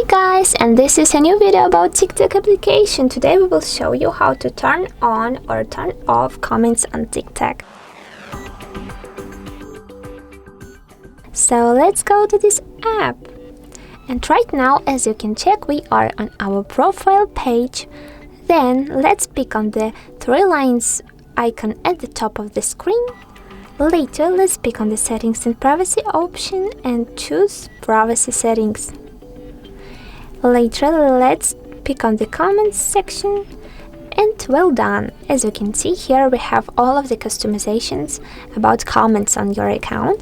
Hi guys, and this is a new video about TikTok application. Today we will show you how to turn on or turn off comments on TikTok. So let's go to this app. And right now, as you can check, we are on our profile page. Then let's pick on the three lines icon at the top of the screen. Later, let's pick on the settings and privacy option and choose privacy settings. Later, let's pick on the comments section, and well done. As you can see here, we have all of the customizations about comments on your account.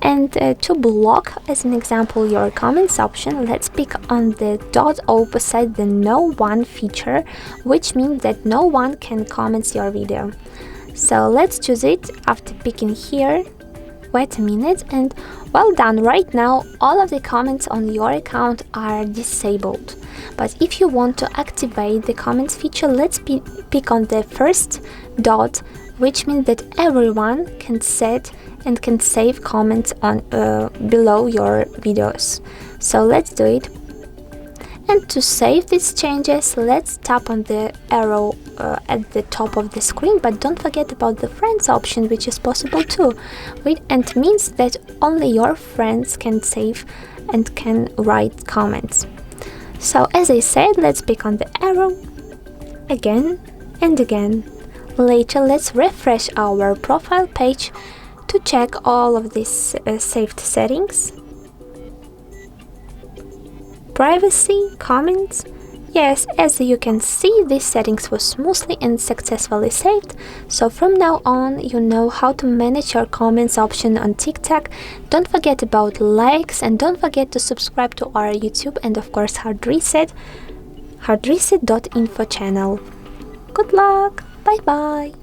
And to block, as an example, your comments option, let's pick on the dot opposite the no one feature, which means that no one can comment your video. So let's choose it after picking here. Wait a minute, and well done. Right now all of the comments on your account are disabled, but if you want to activate the comments feature, let's pick on the first dot, which means that everyone can set and can save comments on below your videos. So let's do it. And to save these changes, let's tap on the arrow at the top of the screen, but don't forget about the friends option, which is possible too. And means that only your friends can save and can write comments. So as I said, let's pick on the arrow again and again. Later, let's refresh our profile page to check all of these saved settings. Privacy, comments. Yes, as you can see, these settings were smoothly and successfully saved. So from now on, you know how to manage your comments option on TikTok. Don't forget about likes, and don't forget to subscribe to our YouTube and of course HardReset.Info channel. Good luck. Bye bye.